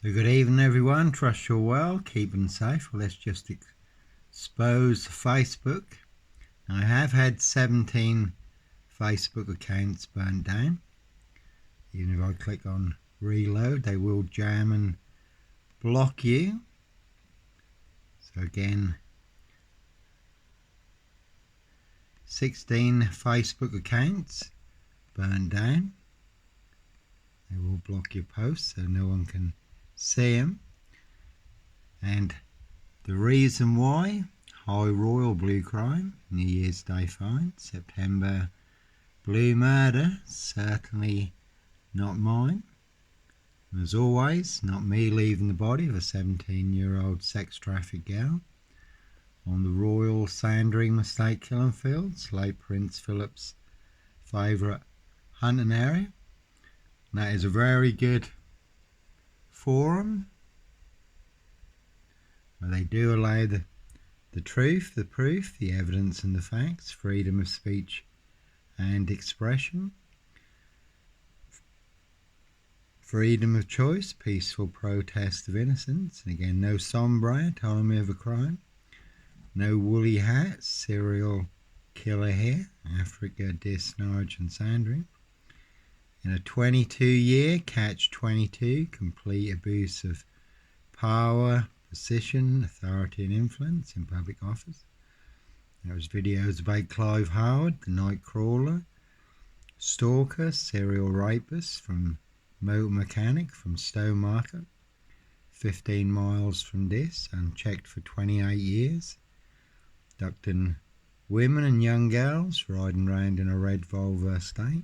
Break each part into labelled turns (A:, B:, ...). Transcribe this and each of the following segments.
A: So good evening everyone, trust you're well, keeping safe. Well, let's just expose Facebook. I have had 17 Facebook accounts burnt down. Even if I click on reload, they will jam and block you. So again, 16 Facebook accounts burned down. They will block your posts so no one can see them. And the reason why: high royal blue crime, New Year's Day fine, September blue murder, certainly not mine. As always, not me leaving the body of a 17-year-old sex trafficked girl on the Royal Sandringham estate killing fields, late Prince Philip's favourite hunting area. And that is a very good forum where they do allow the truth, the proof, the evidence and the facts, freedom of speech and expression, freedom of choice, peaceful protest of innocence, and again, no sombre autonomy of a crime, no woolly hat, serial killer here, Africa, Disnarge and Sandringham. In a 22-year catch-22, complete abuse of power, position, authority and influence in public office. There was videos about Clive Howard, the night crawler, stalker, serial rapist from motor mechanic from Stowmarket, 15 miles from this, unchecked for 28 years, abducting women and young girls, riding around in a red Volvo estate.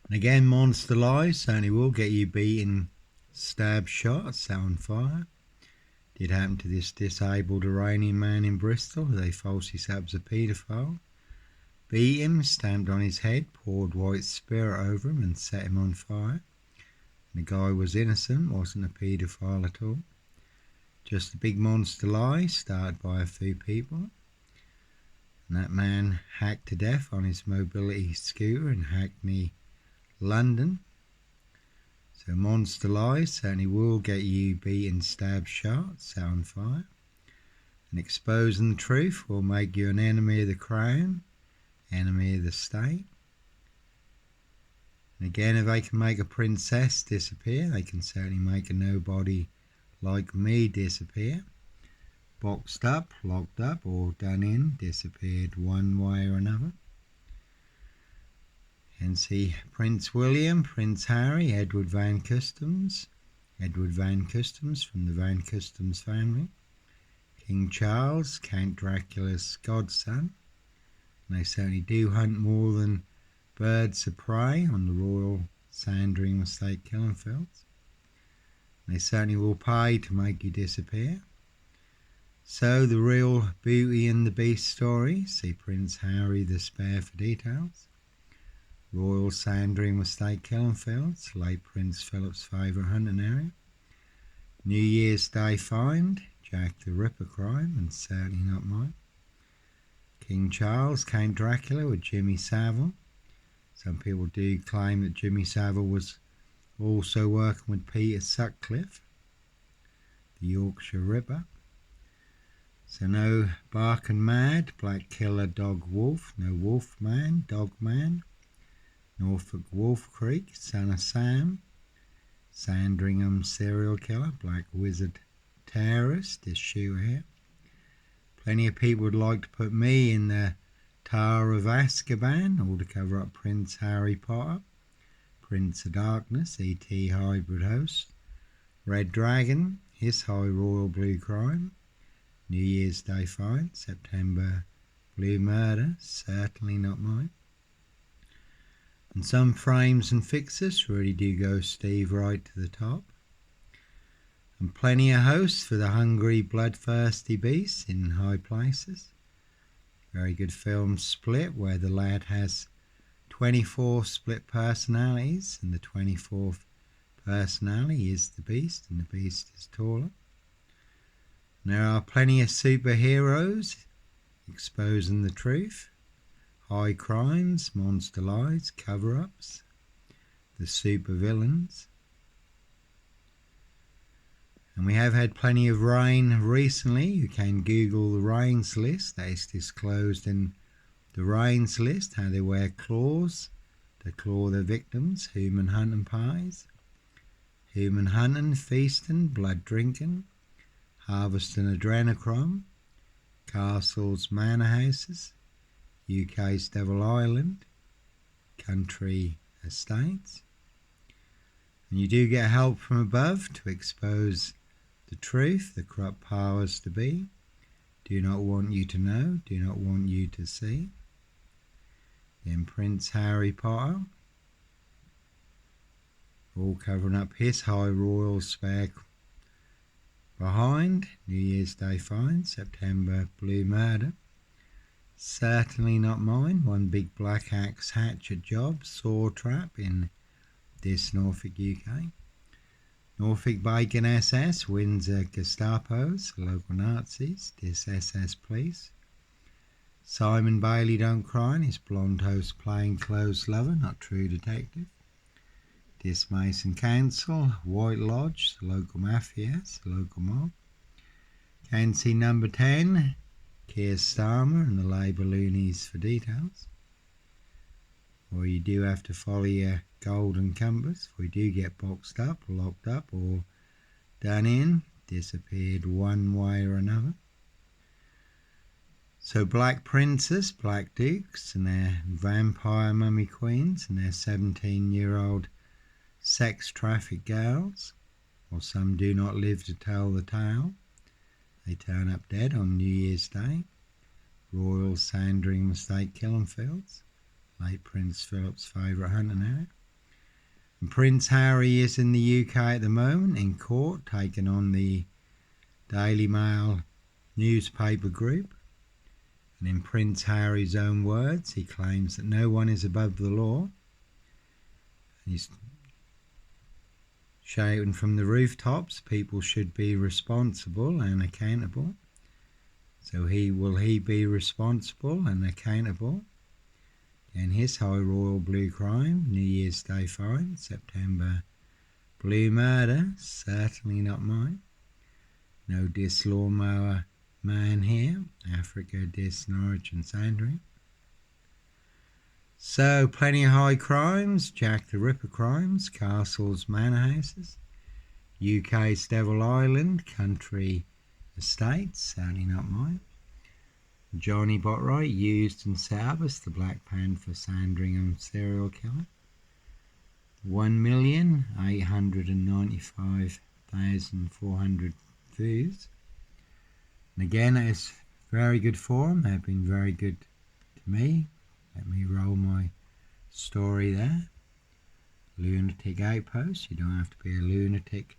A: And again, monster lies certainly will get you beaten, stabbed, shot, set on fire. Did happen to this disabled Iranian man in Bristol who they falsely said was a paedophile. Beat him, stamped on his head, poured white spirit over him and set him on fire. And the guy was innocent, wasn't a paedophile at all. Just a big monster lie started by a few people. And that man hacked to death on his mobility scooter in Hackney, London. So monster lies certainly will get you beaten, stabbed, shot, set on fire. And exposing the truth will make you an enemy of the crown, enemy of the state. And again, if they can make a princess disappear, they can certainly make a nobody like me disappear. Boxed up, locked up, or done in, disappeared one way or another. And see Prince William, Prince Harry, Edward Van Customs from the Van Customs family, King Charles, Count Dracula's godson. And they certainly do hunt more than birds of prey on the Royal Sandringham estate killing fields. They certainly will pay to make you disappear. So the real Beauty and the Beast story, see Prince Harry the Spare for details. Royal Sandringham estate killing fields, late Prince Philip's favourite hunting area. New Year's Day find, Jack the Ripper crime, and certainly not mine. King Charles, Count Dracula with Jimmy Savile. Some people do claim that Jimmy Savile was also working with Peter Sutcliffe, the Yorkshire Ripper. So no Bark and Mad, Black Killer, Dog Wolf, no Wolf Man, Dog Man. Norfolk Wolf Creek, Son of Sam, Sandringham serial killer, Black Wizard terrorist, this shooter here. Plenty of people would like to put me in the Tower of Azkaban, all to cover up Prince Harry Potter, Prince of Darkness, E.T. hybrid host, Red Dragon, his high royal blue crime, New Year's Day find, September blue murder, certainly not mine. And some frames and fixes really do go Steve right to the top. And plenty of hosts for the hungry, bloodthirsty beasts in high places. Very good film Split, where the lad has 24 split personalities, and the 24th personality is the beast, and the beast is taller. And there are plenty of superheroes exposing the truth. High crimes, monster lies, cover-ups, the supervillains. And we have had plenty of rain recently. You can Google the rains list. That is disclosed in the rains list, how they wear claws to claw their victims, human hunting pies, human hunting, feasting, blood drinking, harvesting adrenochrome, castles, manor houses, UK's Devil Island, country estates. And you do get help from above to expose the truth the corrupt powers to be do not want you to know, do not want you to see. Then Prince Harry Potter, all covering up his high royal spare behind. New Year's Day fine, September blue murder. Certainly not mine. One big black axe hatchet job, saw trap in this Norfolk, UK. Norfolk Bacon SS, Windsor Gestapos, local Nazis, this SS police. Simon Bailey don't cry, his blonde host plainclothes lover, not true detective. This Mason Council, White Lodge, the local mafias, the local mob. Can see number 10, Keir Starmer and the Labour loonies for details. Or you do have to follow your golden compass. If we do get boxed up, locked up, or done in, disappeared one way or another. So black princes, black dukes, and their vampire mummy queens, and their 17-year-old sex trafficked girls, or some do not live to tell the tale. They turn up dead on New Year's Day. Royal Sandringham Estate killing fields, late Prince Philip's favourite hunting area. And Prince Harry is in the UK at the moment in court, taking on the Daily Mail newspaper group. And in Prince Harry's own words, he claims that no one is above the law. And he's shouting from the rooftops, people should be responsible and accountable. So will he be responsible and accountable? And his high royal blue crime, New Year's Day fine, September blue murder, certainly not mine. No dis lawnmower man here, Africa dis Norwich and Sandringham. So plenty of high crimes, Jack the Ripper crimes, castles, manor houses, UK's Devil Island, country estates, certainly not mine. Johnny Botwright used and set up as the Black Panther Sandringham serial killer. 1,895,400 views. And again, it is very good form. They've been very good to me. Let me roll my story there. Lunatic Outpost. You don't have to be a lunatic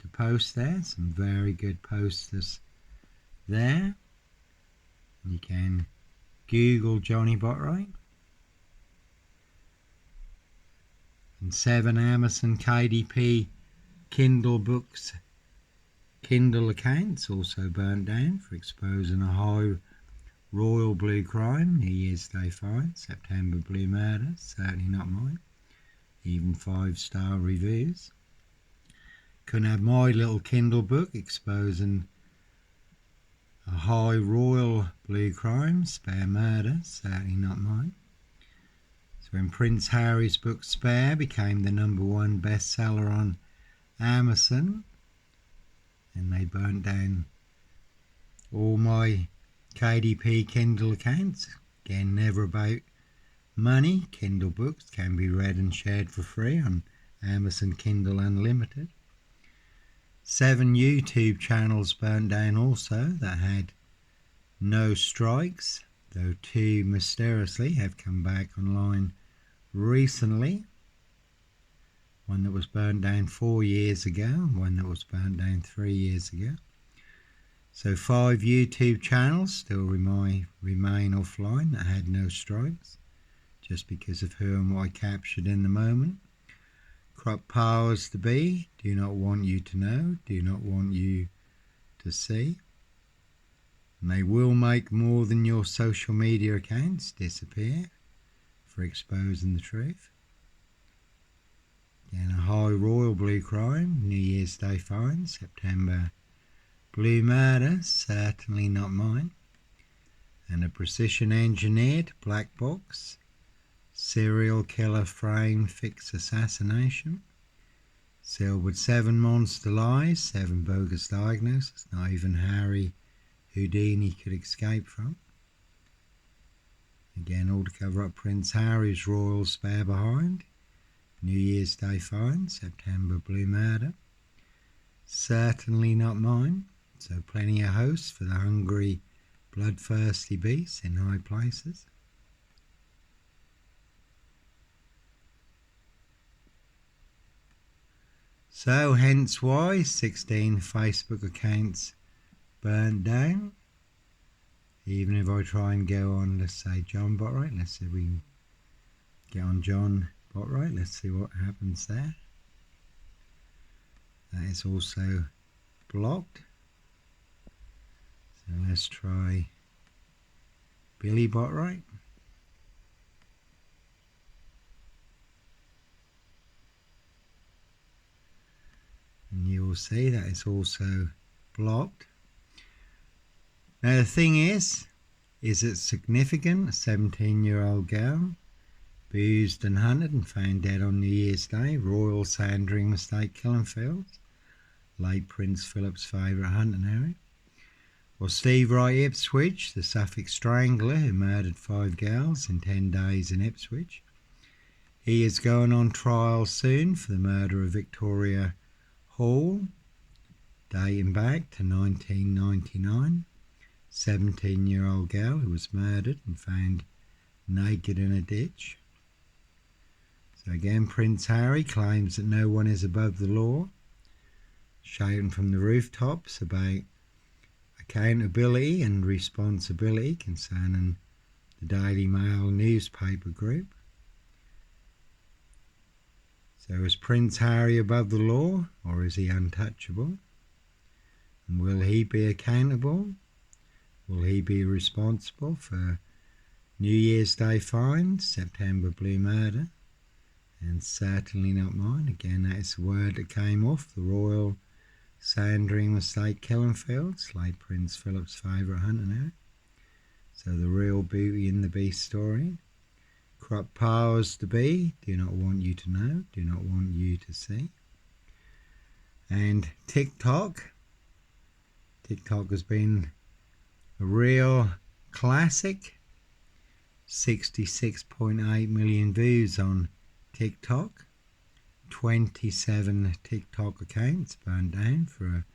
A: to post there. Some very good posters there. You can Google Johnny Botwright. And 7 Amazon KDP Kindle books, Kindle accounts also burnt down for exposing a high royal blue crime, New Year's Day fine, September blue murder, certainly not mine. Even 5-star reviews. Couldn't have my little Kindle book exposing a high royal blue crime, Spare murder, certainly not mine. So when Prince Harry's book Spare became the #1 bestseller on Amazon, and they burnt down all my KDP Kindle accounts. Again, never about money. Kindle books can be read and shared for free on Amazon Kindle Unlimited. 7 YouTube channels burnt down also that had no strikes, though 2 mysteriously have come back online recently. One that was burnt down 4 years ago and one that was burnt down 3 years ago. So 5 YouTube channels still remain offline that had no strikes, just because of who and what I captured in the moment. Corrupt powers to be do not want you to know, do not want you to see. And they will make more than your social media accounts disappear for exposing the truth. Again, a high royal blue crime, New Year's Day fine, September blue murder, certainly not mine. And a precision engineered black box, serial killer frame fix assassination, sealed with 7 monster lies, 7 bogus diagnoses, not even Harry Houdini could escape from. Again, all to cover up Prince Harry's royal spare behind, New Year's Day fine, September blue murder, certainly not mine. So plenty of hosts for the hungry, bloodthirsty beasts in high places. So hence why 16 Facebook accounts burnt down. Even if I try and go on, let's say John Botwright, let's see if we can get on John Botwright, let's see what happens there. That is also blocked. So let's try Billy Botwright. And you will see that it's also blocked. Now the thing is it significant? A 17-year-old girl abused and hunted and found dead on New Year's Day, Royal Sandringham Estate, Killenfields, late Prince Philip's favourite hunting area. Or Steve Wright Ipswich, the Suffolk strangler who murdered 5 girls in 10 days in Ipswich. He is going on trial soon for the murder of Victoria Hall, dating back to 1999. 17-year-old girl who was murdered and found naked in a ditch. So again, Prince Harry claims that no one is above the law, shouting from the rooftops about accountability and responsibility concerning the Daily Mail newspaper group. So is Prince Harry above the law, or is he untouchable? And will he be accountable? Will he be responsible for New Year's Day fines, September blue murder, and certainly not mine? Again, that is the word that came off the Royal Sandringham Estate, Killenfields, late Prince Philip's favourite hunting area. So the real Beauty and the Beast story. Corrupt powers to be do not want you to know, do not want you to see. And TikTok has been a real classic. 66.8 million views on TikTok. 27 TikTok accounts burned down for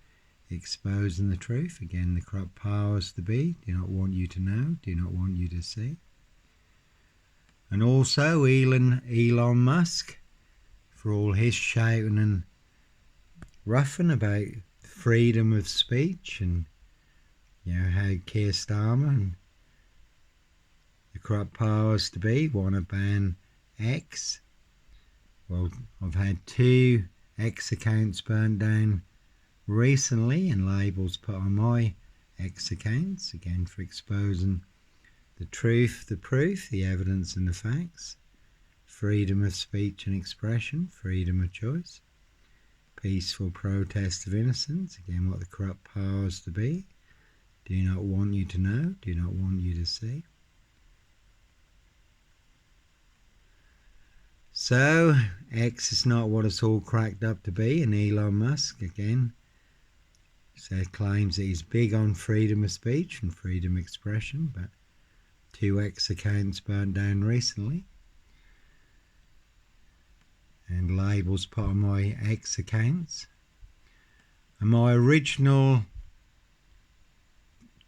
A: exposing the truth. Again, the corrupt powers to be do not want you to know, do not want you to see. And also Elon Musk, for all his shouting and roughing about freedom of speech, and how Keir Starmer and the corrupt powers to be want to ban X. Well, I've had 2 X accounts burned down recently and labels put on my X accounts, again for exposing the truth, the proof, the evidence and the facts, freedom of speech and expression, freedom of choice, peaceful protest of innocence, again what the corrupt powers to be do not want you to know, do not want you to see. So, X is not what it's all cracked up to be, and Elon Musk, again, claims that he's big on freedom of speech and freedom of expression, but 2 X accounts burned down recently, and labels put on my X accounts. And my original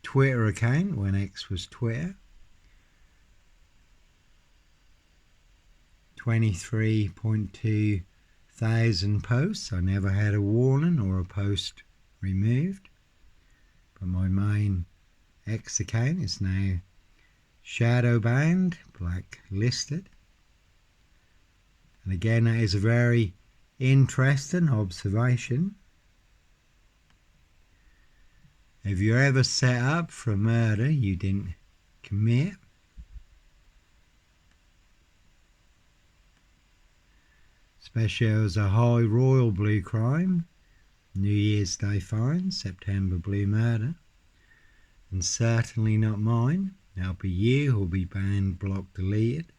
A: Twitter account, when X was Twitter, 23.2 thousand posts. I never had a warning or a post removed, but my main X account is now shadow banned, blacklisted. And again, that is a very interesting observation. Have you ever set up for a murder you didn't commit? Special as a high royal blue crime, New Year's Day fine, September blue murder, and certainly not mine. That'll be you who'll be banned, blocked, deleted,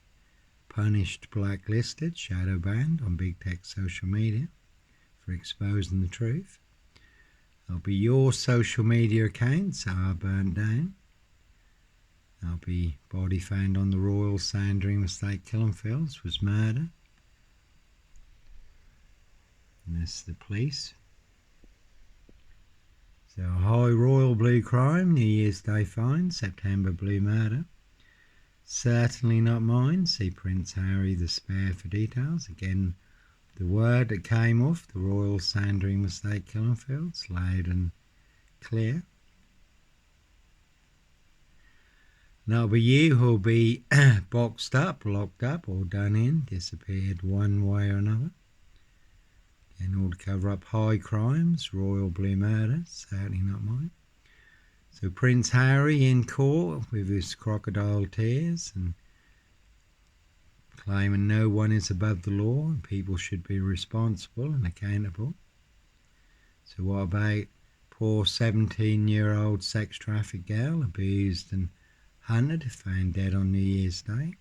A: punished, blacklisted, shadow banned on big tech social media for exposing the truth. There'll be your social media accounts are burnt down. There'll be body found on the Royal Sandringham Estate killing fields was murder. And that's the police. So a high royal blue crime, New Year's Day fine, September blue murder. Certainly not mine. See Prince Harry the Spare for details. Again, the word that came off the Royal Sandringham Estate killing fields, loud and clear. And that'll be you who'll be boxed up, locked up, or done in, disappeared one way or another. And all to cover up high crimes, royal blue murder, certainly not mine. So Prince Harry in court with his crocodile tears and claiming no one is above the law and people should be responsible and accountable. So what about poor 17-year-old sex trafficked girl abused and hunted, found dead on New Year's Day?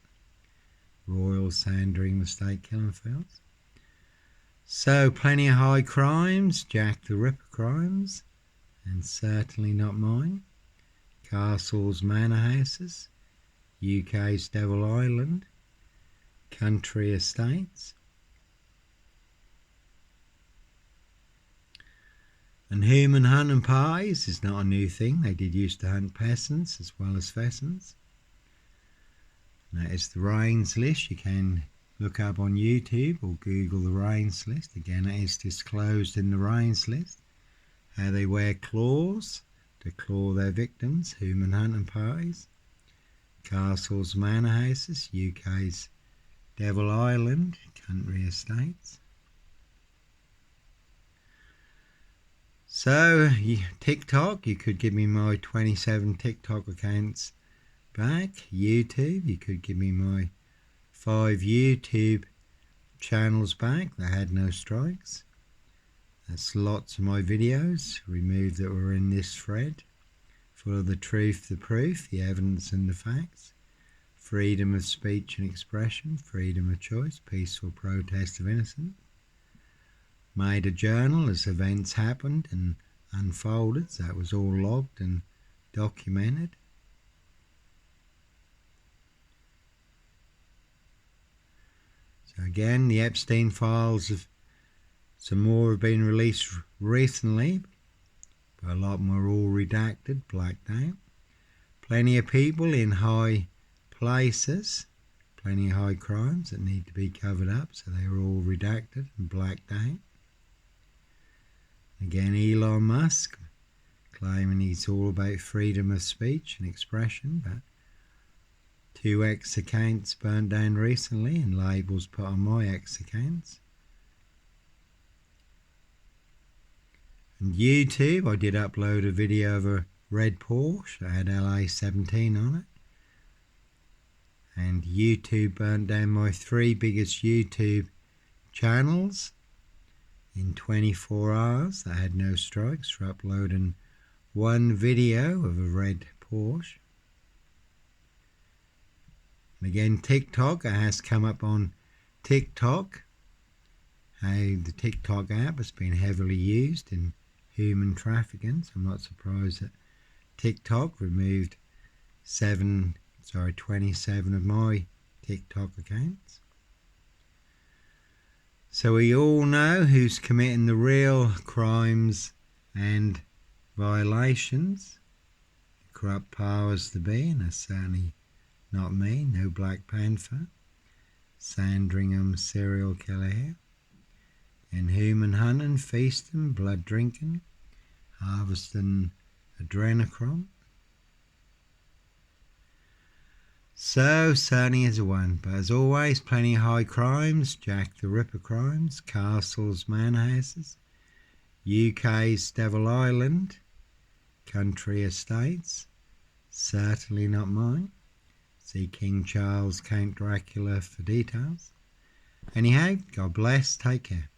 A: Royal Sandringham Estate killing fields. So plenty of high crimes, Jack the Ripper crimes, and certainly not mine. Castles, manor houses, UK's Devil Island, country estates. And human hunting parties is not a new thing. They did used to hunt peasants as well as pheasants. And that is the Rains list. You can look up on YouTube or Google the Rains list. Again, it is disclosed in the Rains list how they wear claws to claw their victims. Human hunting parties, castles, manor houses, UK's Devil Island, country estates. So TikTok, you could give me my 27 TikTok accounts back. YouTube, you could give me my 5 YouTube channels back that had no strikes. That's lots of my videos removed that were in this thread, full of the truth, the proof, the evidence and the facts. Freedom of speech and expression, freedom of choice, peaceful protest of innocence. Made a journal as events happened and unfolded, so that was all logged and documented. So again, the Epstein files, some more have been released recently, but a lot more all redacted, blacked out. Plenty of people in high places, plenty of high crimes that need to be covered up, so they were all redacted and blacked out. Again, Elon Musk claiming he's all about freedom of speech and expression, but 2 X accounts burned down recently and labels put on my X accounts. And YouTube, I did upload a video of a red Porsche that had LA17 on it. And YouTube burnt down my 3 biggest YouTube channels in 24 hours that had no strikes for uploading 1 video of a red Porsche. And again, TikTok, it has come up on TikTok, how the TikTok app has been heavily used in human trafficking. So I'm not surprised that TikTok removed 27 of my TikTok accounts. So we all know who's committing the real crimes and violations. The corrupt powers to be, and that's certainly not me, no Black Panther, Sandringham serial killer here. And human hunting, feasting, blood drinking, harvesting adrenochrome. So certainly is a one, but as always, plenty of high crimes, Jack the Ripper crimes, castles, manor houses, UK's Devil Island, country estates, certainly not mine. See King Charles, Count Dracula for details. Anyhow, God bless. Take care.